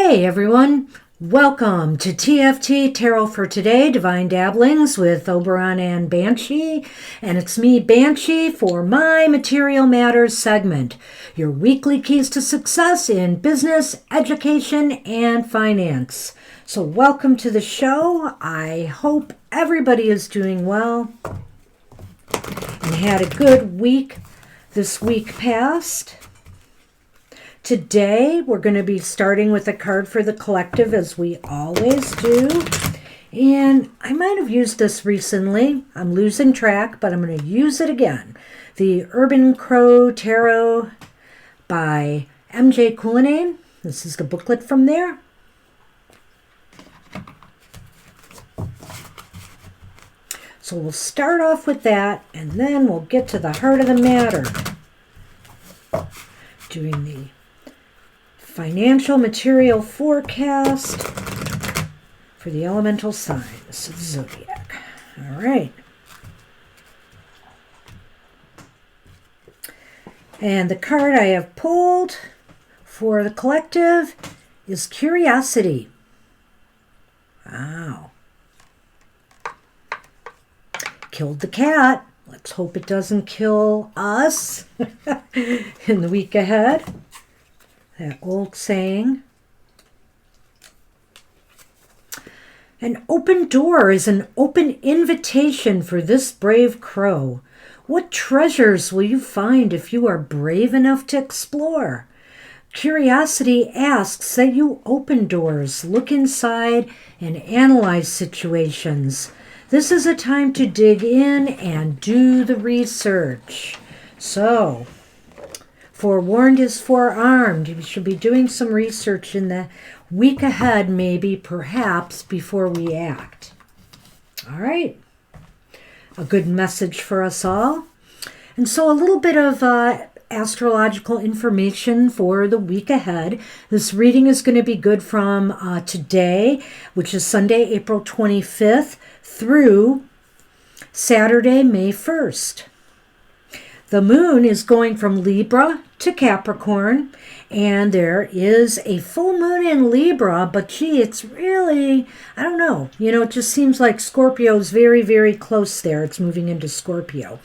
Hey everyone, welcome to TFT Tarot for Today, Divine Dabblings with Oberon and Banshee. And it's me, Banshee, for my Material Matters segment, your weekly keys to success in business, education, and finance. So welcome to the show. I hope everybody is doing well and had a good week this week past. Today, we're going to be starting with a card for the collective, as we always do. And I might have used this recently. I'm losing track, but I'm going to use it again. The Urban Crow Tarot by M.J. Cullinane. This is the booklet from there. So we'll start off with that, and then we'll get to the heart of the matter. Doing the financial material forecast for the elemental signs of Zodiac. All right. And the card I have pulled for the collective is Curiosity. Wow. Killed the cat. Let's hope it doesn't kill us in the week ahead. That old saying. An open door is an open invitation for this brave crow. What treasures will you find if you are brave enough to explore? Curiosity asks that you open doors, look inside, and analyze situations. This is a time to dig in and do the research. So, forewarned is forearmed. You should be doing some research in the week ahead, maybe, perhaps, before we act. All right. A good message for us all. And so a little bit of astrological information for the week ahead. This reading is going to be good from today, which is Sunday, April 25th, through Saturday, May 1st. The moon is going from Libra to Capricorn, and there is a full moon in Libra, but gee, it's really, I don't know. It just seems like Scorpio's very, very close there. It's moving into Scorpio.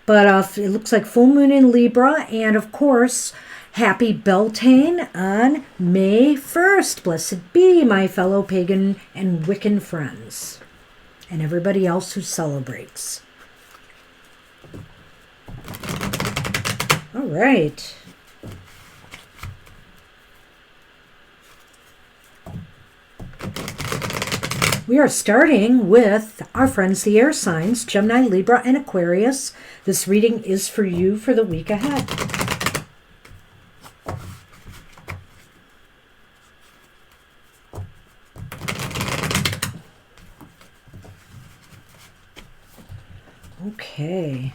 But it looks like full moon in Libra, and of course, happy Beltane on May 1st. Blessed be, my fellow pagan and Wiccan friends, and everybody else who celebrates. All right. We are starting with our friends, the air signs, Gemini, Libra, and Aquarius. This reading is for you for the week ahead. Okay.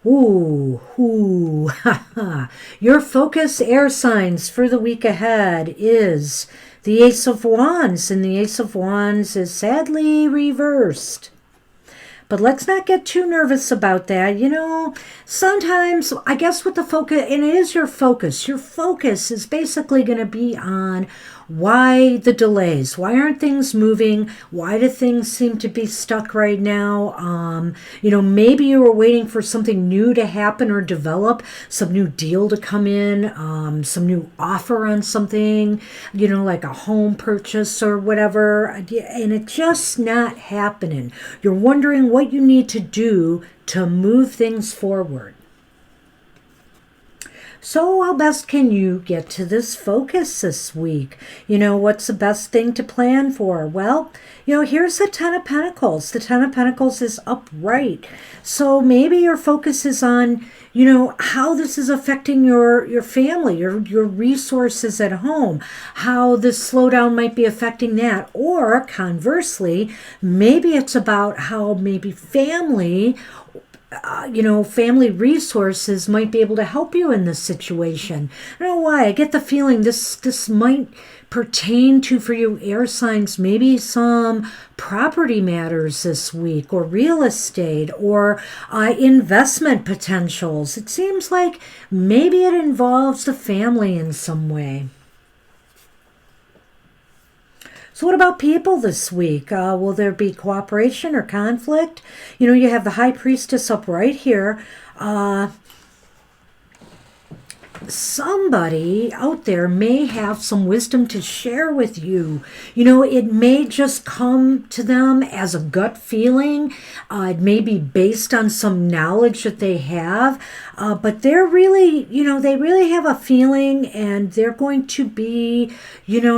Ooh, ha ha. Your focus, air signs, for the week ahead is the Ace of Wands, and the Ace of Wands is sadly reversed. But let's not get too nervous about that. Sometimes, I guess with the focus, and it is your focus is basically going to be on why the delays. Why aren't things moving? Why do things seem to be stuck right now? Maybe you were waiting for something new to happen or develop, some new deal to come in, some new offer on something, like a home purchase or whatever, and it's just not happening. You're wondering what you need to do to move things forward. So how best can you get to this focus this week? What's the best thing to plan for? Well, here's the Ten of Pentacles. The Ten of Pentacles is upright. So maybe your focus is on, how this is affecting your family, your resources at home, how this slowdown might be affecting that. Or conversely, maybe it's about how maybe family family resources might be able to help you in this situation. I don't know why. I get the feeling this might pertain to, for you air signs, maybe some property matters this week, or real estate, or investment potentials. It seems like maybe it involves the family in some way. So what about people this week? Will there be cooperation or conflict? You have the High Priestess up right here. Somebody out there may have some wisdom to share with you. It may just come to them as a gut feeling. It may be based on some knowledge that they have. But they're really, they really have a feeling, and they're going to be,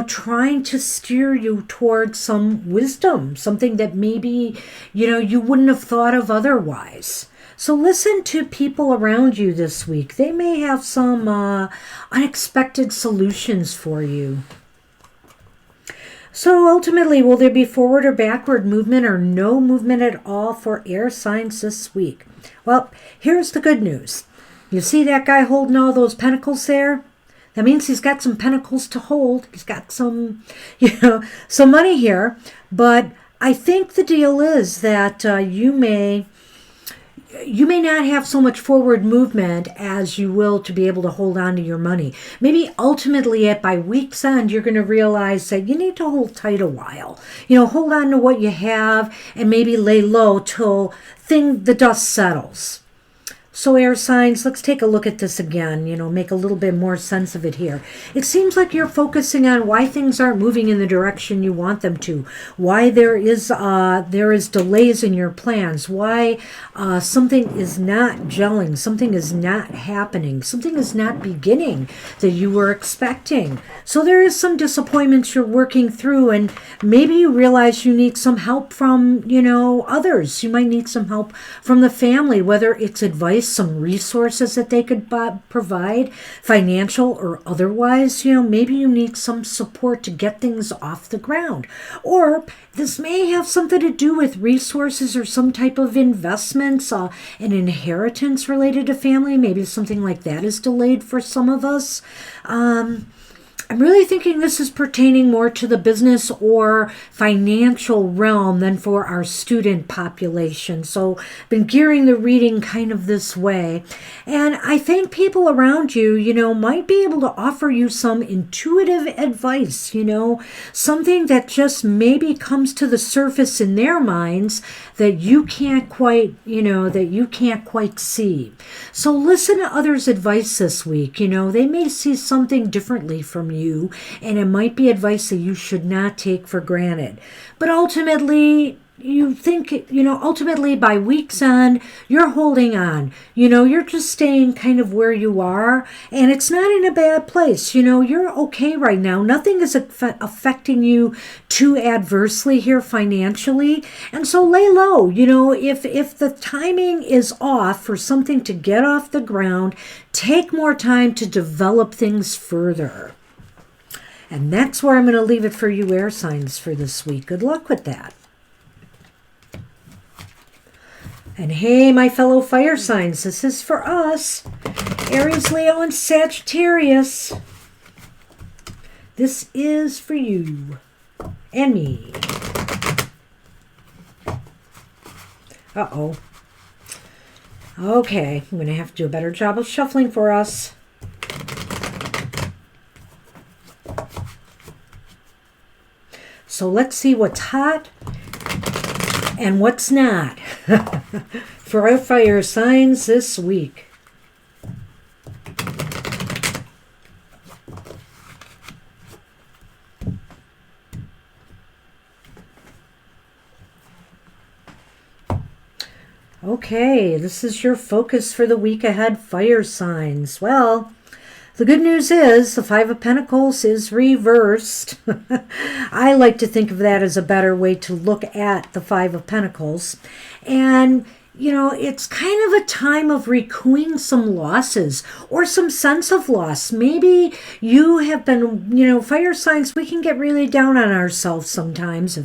trying to steer you towards some wisdom, something that maybe, you wouldn't have thought of otherwise. So listen to people around you this week. They may have some unexpected solutions for you. So ultimately, will there be forward or backward movement, or no movement at all for air signs this week? Well, here's the good news. You see that guy holding all those pentacles there? That means he's got some pentacles to hold. He's got some, some money here. But I think the deal is that you may not have so much forward movement as you will to be able to hold on to your money. Maybe ultimately by week's end, you're going to realize that you need to hold tight a while. Hold on to what you have and maybe lay low till the dust settles. So air signs, let's take a look at this again, make a little bit more sense of it here. It seems like you're focusing on why things aren't moving in the direction you want them to, why there is delays in your plans, why something is not gelling, something is not happening, something is not beginning that you were expecting. So there is some disappointments you're working through, and maybe you realize you need some help from, others. You might need some help from the family, whether it's advice, some resources that they could provide, financial or otherwise. Maybe you need some support to get things off the ground. Or this may have something to do with resources or some type of investments, an inheritance related to family. Maybe something like that is delayed for some of us. I'm really thinking this is pertaining more to the business or financial realm than for our student population. So I've been gearing the reading kind of this way. And I think people around you, might be able to offer you some intuitive advice, something that just maybe comes to the surface in their minds that you can't quite, see. So listen to others' advice this week. They may see something differently from you, and it might be advice that you should not take for granted. But ultimately, you think, ultimately by week's end, you're holding on. You're just staying kind of where you are, and it's not in a bad place. You're okay right now. Nothing is affecting you too adversely here financially. And so lay low. If the timing is off for something to get off the ground, take more time to develop things further. And that's where I'm going to leave it for you air signs for this week. Good luck with that. And hey, my fellow fire signs, this is for us. Aries, Leo, and Sagittarius. This is for you and me. Uh-oh. Okay, I'm going to have to do a better job of shuffling for us. So let's see what's hot and what's not for our fire signs this week. Okay, this is your focus for the week ahead, fire signs. Well, the good news is the Five of Pentacles is reversed. I like to think of that as a better way to look at the Five of Pentacles. And it's kind of a time of recouping some losses or some sense of loss. Maybe you have been, fire signs, we can get really down on ourselves sometimes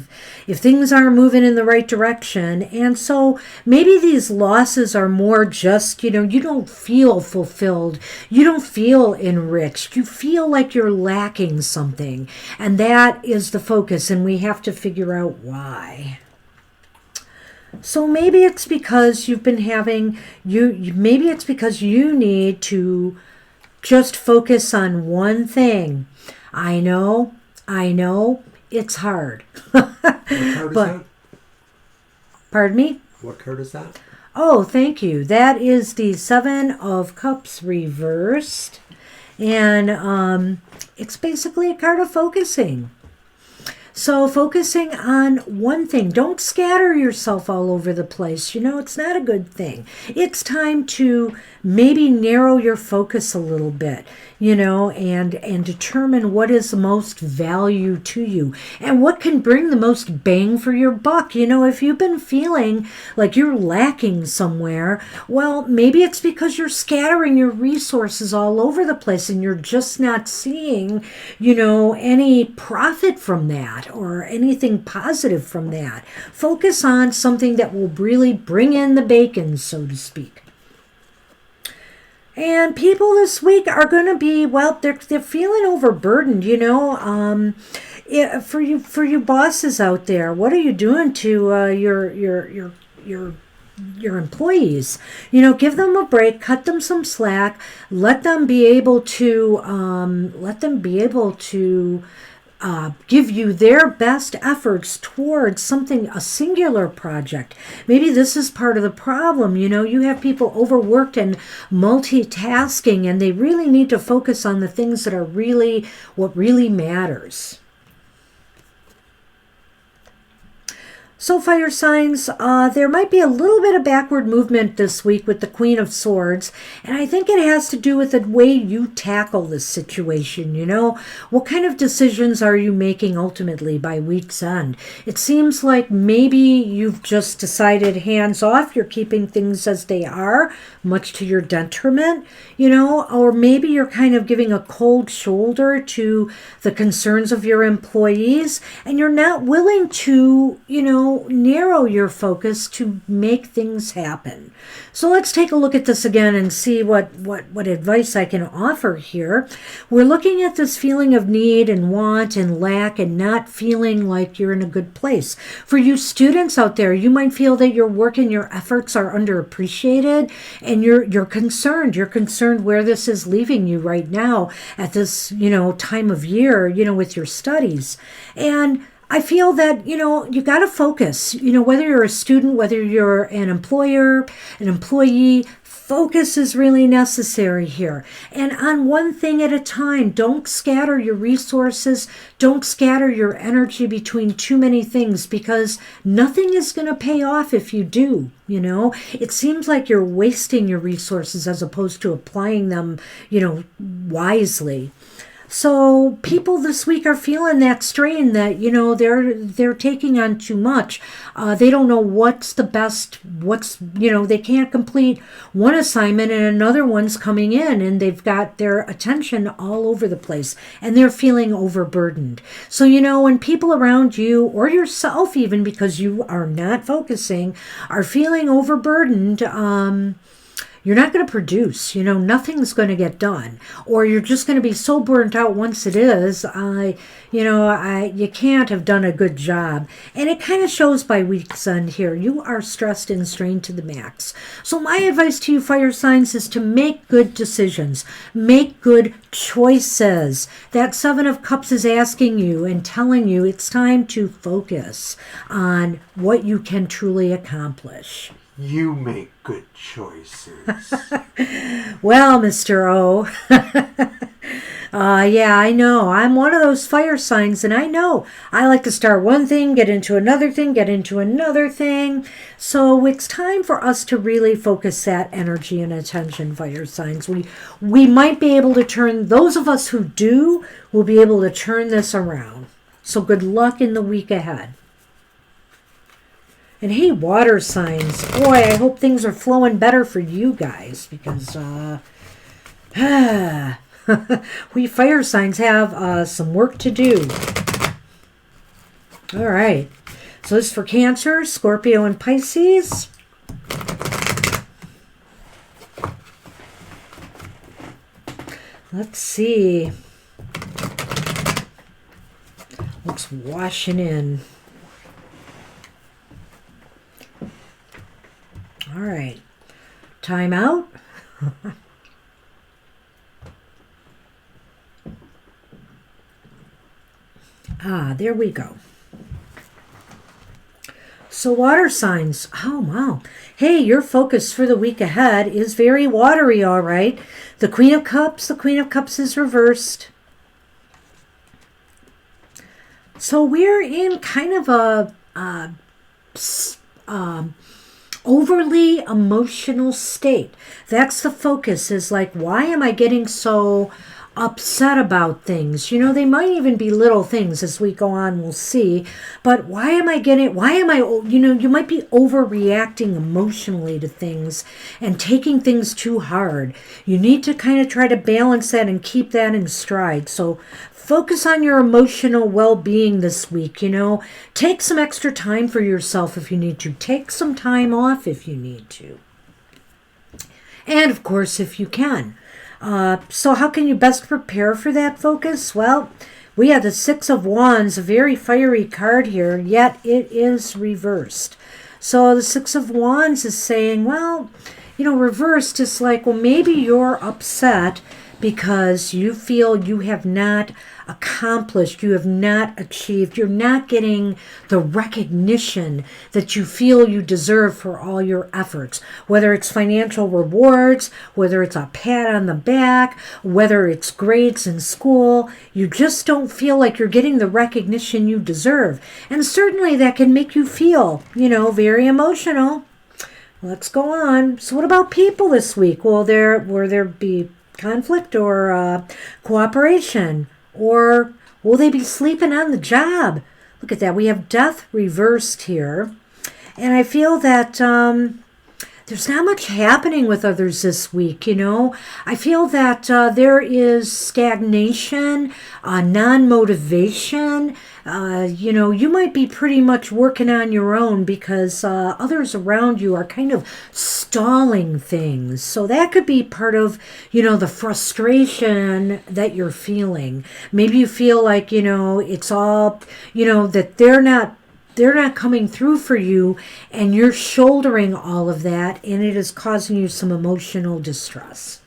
if things aren't moving in the right direction. And so maybe these losses are more just, you don't feel fulfilled. You don't feel enriched. You feel like you're lacking something. And that is the focus, and we have to figure out why. So maybe it's because you've been having, maybe it's because you need to just focus on one thing. I know, it's hard. What card is that? Pardon me? What card is that? Oh, thank you. That is the Seven of Cups reversed. And it's basically a card of focusing. So focusing on one thing. Don't scatter yourself all over the place. It's not a good thing. It's time to maybe narrow your focus a little bit, and determine what is the most value to you and what can bring the most bang for your buck. If you've been feeling like you're lacking somewhere, well, maybe it's because you're scattering your resources all over the place and you're just not seeing, any profit from that or anything positive from that. Focus on something that will really bring in the bacon, so to speak. And people this week are going to be, they're feeling overburdened, for you bosses out there. What are you doing to your employees? Give them a break, cut them some slack, let them be able to give you their best efforts towards something, a singular project. Maybe this is part of the problem. You have people overworked and multitasking, and they really need to focus on the things that are what really matters. So fire signs, there might be a little bit of backward movement this week with the Queen of Swords, and I think it has to do with the way you tackle this situation. What kind of decisions are you making ultimately by week's end? It seems like maybe you've just decided hands off, you're keeping things as they are, much to your detriment, or maybe you're kind of giving a cold shoulder to the concerns of your employees, and you're not willing to, narrow your focus to make things happen. So let's take a look at this again and see what advice I can offer here. We're looking at this feeling of need and want and lack and not feeling like you're in a good place. For you students out there, you might feel that your work and your efforts are underappreciated, and you're concerned. You're concerned where this is leaving you right now at this, time of year, with your studies. And I feel that, you got to focus, whether you're a student, whether you're an employer, an employee, focus is really necessary here. And on one thing at a time. Don't scatter your resources. Don't scatter your energy between too many things, because nothing is going to pay off if you do. It seems like you're wasting your resources as opposed to applying them, wisely. So people this week are feeling that strain that, they're taking on too much. They don't know what's the best, they can't complete one assignment and another one's coming in, and they've got their attention all over the place and they're feeling overburdened. So, when people around you or yourself, even because you are not focusing, are feeling overburdened, you're not going to produce, nothing's going to get done, or you're just going to be so burnt out once it is, you can't have done a good job. And it kind of shows by week's end here. You are stressed and strained to the max. So my advice to you, fire signs, is to make good decisions, make good choices. That Seven of Cups is asking you and telling you it's time to focus on what you can truly accomplish. You make good choices. Well, Mr. O. Yeah, I know. I'm one of those fire signs, and I know I like to start one thing, get into another thing, get into another thing. So it's time for us to really focus that energy and attention, fire signs. We might be able to turn, those of us who do, will be able to turn this around. So good luck in the week ahead. And hey, water signs. Boy, I hope things are flowing better for you guys because we fire signs have some work to do. All right. So this is for Cancer, Scorpio, and Pisces. Let's see. Looks washing in. All right. Time out. There we go. So water signs. Oh, wow. Hey, your focus for the week ahead is very watery, all right. The Queen of Cups is reversed. So we're in kind of a overly emotional state. That's the focus, is like, why am I getting so upset about things? You know, they might even be little things. As we go on, we'll see. But you might be overreacting emotionally to things and taking things too hard. You need to kind of try to balance that and keep that in stride. So focus on your emotional well-being this week, you know. Take some extra time for yourself if you need to. Take some time off if you need to. And of course, if you can. So how can you best prepare for that focus? Well, we have the Six of Wands, a very fiery card here, yet it is reversed. So the Six of Wands is saying, well, you know, reversed is like, well, maybe you're upset because you feel you have not accomplished, you have not achieved, you're not getting the recognition that you feel you deserve for all your efforts, whether it's financial rewards, whether it's a pat on the back, whether it's grades in school. You just don't feel like you're getting the recognition you deserve. And certainly that can make you feel, you know, very emotional. Let's go on. So what about people this week? Will there be conflict or cooperation? Or will they be sleeping on the job? Look at that. We have death reversed here. And I feel that there's not much happening with others this week, you know. I feel that there is stagnation, non-motivation. You know, you might be pretty much working on your own because others around you are kind of stalling things. So that could be part of, you know, the frustration that you're feeling. Maybe you feel like, you know, it's all, you know, that they're not coming through for you, and you're shouldering all of that, and it is causing you some emotional distress.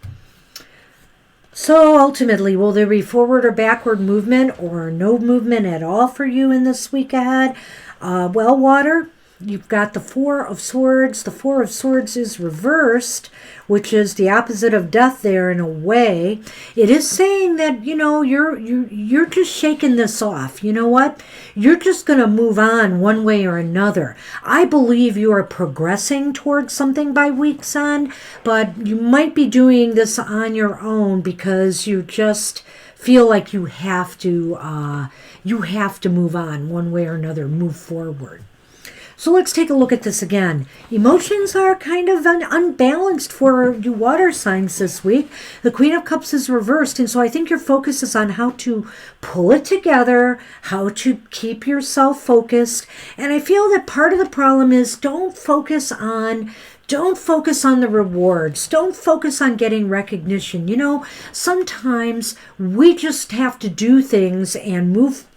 So ultimately, will there be forward or backward movement or no movement at all for you in this week ahead? Well, water, you've got the Four of Swords. The Four of Swords is reversed, which is the opposite of death there in a way. It is saying that, you know, you're just shaking this off. You know what? You're just going to move on one way or another. I believe you are progressing towards something by week's end, but you might be doing this on your own because you just feel like you have to move on one way or another, move forward. So let's take a look at this again. Emotions are kind of unbalanced for you water signs this week. The Queen of Cups is reversed, and so I think your focus is on how to pull it together, how to keep yourself focused. And I feel that part of the problem is don't focus on the rewards. Don't focus on getting recognition. You know, sometimes we just have to do things and move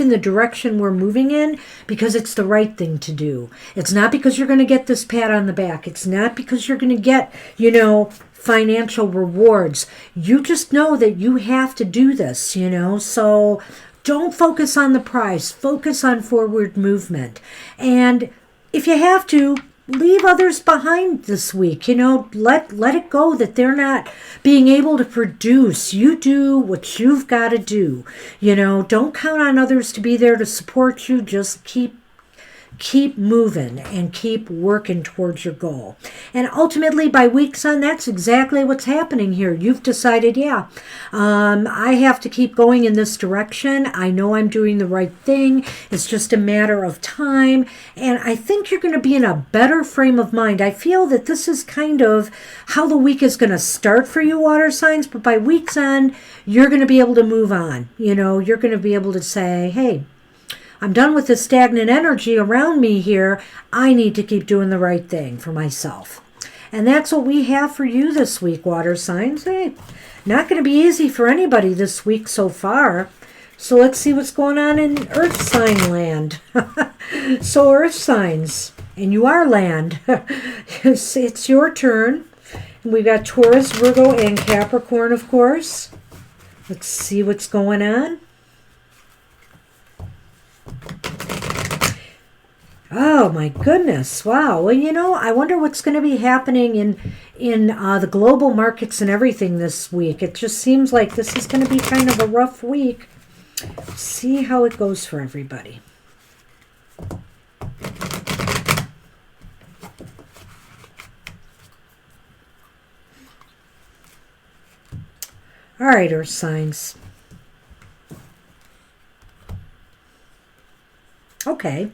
in the direction we're moving in because it's the right thing to do. It's not because you're going to get this pat on the back. It's not because you're going to get, you know, financial rewards. You just know that you have to do this, you know. So don't focus on the prize. Focus on forward movement. And if you have to, leave others behind this week. You know, let it go that they're not being able to produce. You do what you've got to do. You know, don't count on others to be there to support you. Just keep keep moving and keep working towards your goal. And ultimately, by weeks on, that's exactly what's happening here. You've decided, yeah, I have to keep going in this direction. I know I'm doing the right thing. It's just a matter of time. And I think you're going to be in a better frame of mind. I feel that this is kind of how the week is going to start for you, water signs, but by week's end, you're going to be able to move on. You know, you're going to be able to say, hey, I'm done with the stagnant energy around me here. I need to keep doing the right thing for myself. And that's what we have for you this week, water signs. Hey, not going to be easy for anybody this week so far. So let's see what's going on in Earth sign land. So Earth signs, and you are land. It's your turn. We've got Taurus, Virgo, and Capricorn, of course. Let's see what's going on. Oh my goodness! Wow. Well, you know, I wonder what's going to be happening in the global markets and everything this week. It just seems like this is going to be kind of a rough week. See how it goes for everybody. All right, Earth signs. Okay.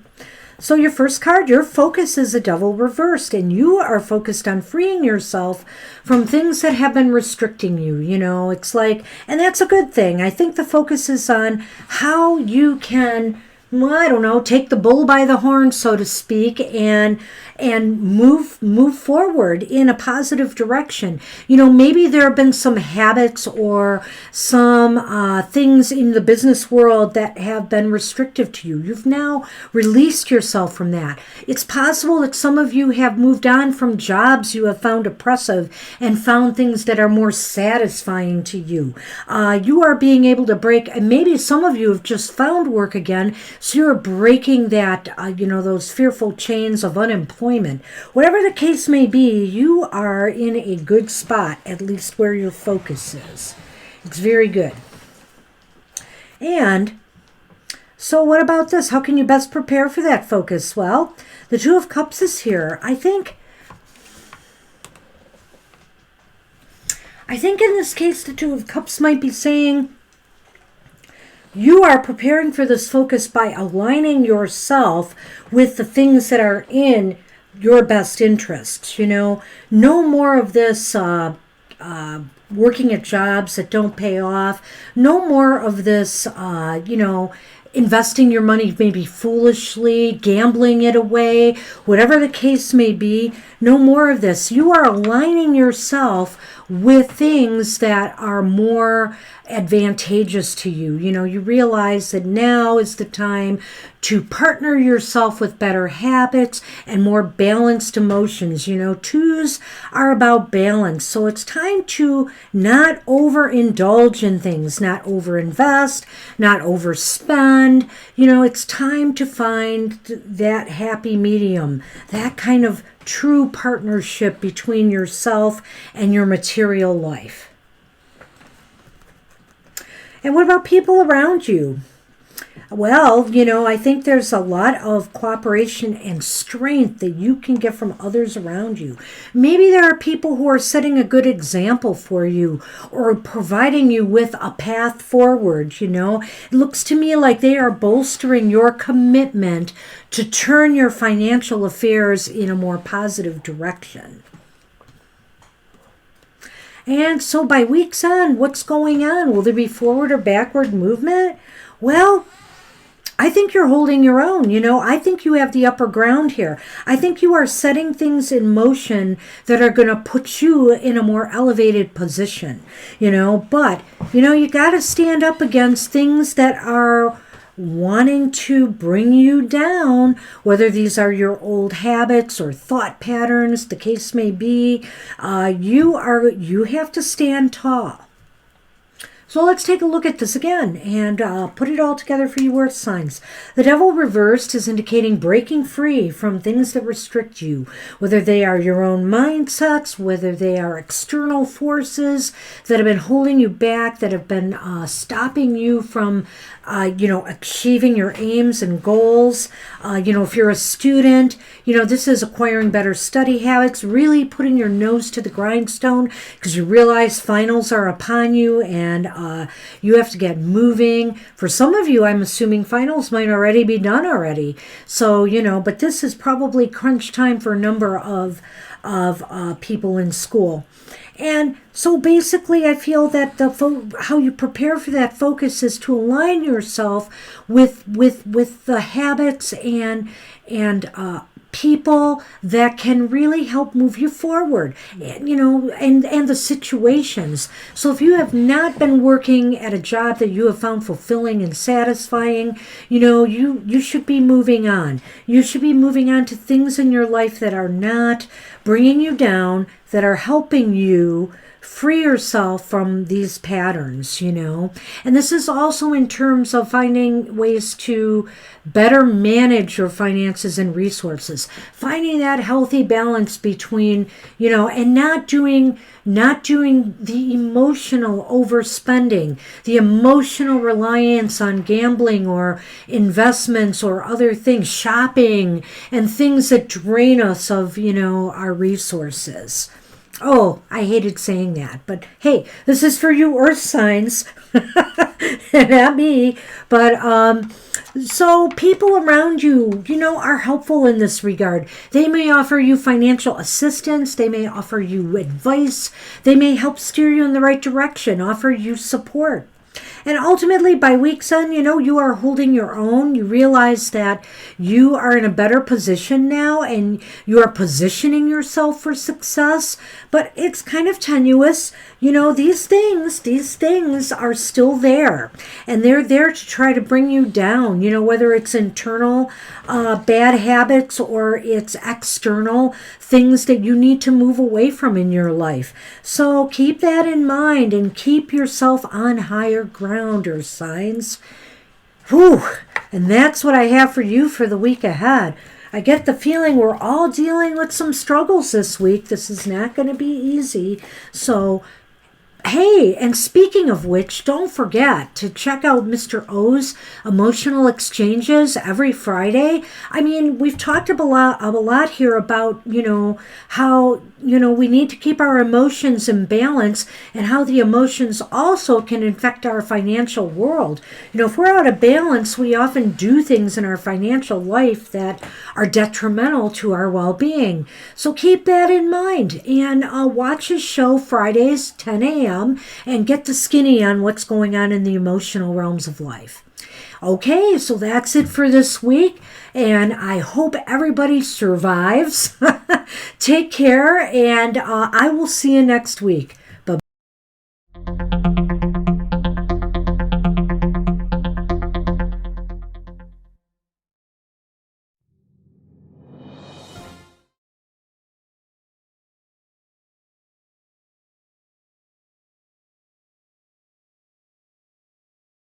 So your first card, your focus is a Devil reversed, and you are focused on freeing yourself from things that have been restricting you. You know, it's like, and that's a good thing. I think the focus is on how you can, well, I don't know, take the bull by the horn, so to speak, and move forward in a positive direction. You know, maybe there have been some habits or some things in the business world that have been restrictive to you. You've now released yourself from that. It's possible that some of you have moved on from jobs you have found oppressive and found things that are more satisfying to you. You are being able to break, and maybe some of you have just found work again, so you're breaking that, those fearful chains of unemployment. Whatever the case may be, you are in a good spot, at least where your focus is. It's very good. And so what about this? How can you best prepare for that focus? Well, the Two of Cups is here. I think in this case, the Two of Cups might be saying, you are preparing for this focus by aligning yourself with the things that are in your best interests. You know, no more of this working at jobs that don't pay off. No more of this, investing your money maybe foolishly, gambling it away, whatever the case may be. No more of this. You are aligning yourself with things that are more advantageous to you. You know, you realize that now is the time to partner yourself with better habits and more balanced emotions. You know, twos are about balance. So it's time to not overindulge in things, not overinvest, not overspend. You know, it's time to find that happy medium, that kind of true partnership between yourself and your material life. And what about people around you? Well, you know, I think there's a lot of cooperation and strength that you can get from others around you. Maybe there are people who are setting a good example for you or providing you with a path forward, you know. It looks to me like they are bolstering your commitment to turn your financial affairs in a more positive direction. And so by week's end, what's going on? Will there be forward or backward movement? Well, I think you're holding your own. You know, I think you have the upper ground here. I think you are setting things in motion that are going to put you in a more elevated position, you know. But, you know, you got to stand up against things that are wanting to bring you down, whether these are your old habits or thought patterns, the case may be. You have to stand tall. So let's take a look at this again and put it all together for you earth signs. The devil reversed is indicating breaking free from things that restrict you, whether they are your own mindsets, whether they are external forces that have been holding you back, that have been stopping you from achieving your aims and goals. If you're a student, this is acquiring better study habits, really putting your nose to the grindstone because you realize finals are upon you and you have to get moving. For some of you, I'm assuming finals might already be done already. So, but this is probably crunch time for a number of people in school. And so basically, I feel that how you prepare for that focus is to align yourself with the habits and people that can really help move you forward, and the situations. So if you have not been working at a job that you have found fulfilling and satisfying, you should be moving on. You should be moving on to things in your life that are not bringing you down, that are helping you free yourself from these patterns, And this is also in terms of finding ways to better manage your finances and resources, finding that healthy balance between, and not doing the emotional overspending, the emotional reliance on gambling or investments or other things, shopping, and things that drain us of, our resources. Oh, I hated saying that, but hey, this is for you earth signs, not me. But so people around you, are helpful in this regard. They may offer you financial assistance. They may offer you advice. They may help steer you in the right direction, offer you support. And ultimately, by week's end, you are holding your own. You realize that you are in a better position now and you are positioning yourself for success. But it's kind of tenuous. These things are still there. And they're there to try to bring you down, whether it's internal bad habits or it's external things that you need to move away from in your life. So keep that in mind and keep yourself on higher ground, earth signs. Whew. And that's what I have for you for the week ahead. I get the feeling we're all dealing with some struggles this week. This is not going to be easy. So, hey, and speaking of which, don't forget to check out Mr. O's Emotional Exchanges every Friday. I mean, we've talked a lot here about, how, we need to keep our emotions in balance and how the emotions also can affect our financial world. If we're out of balance, we often do things in our financial life that are detrimental to our well-being. So keep that in mind and watch his show Fridays, 10 a.m. and get the skinny on what's going on in the emotional realms of life. Okay, so that's it for this week, and I hope everybody survives. Take care, and I will see you next week.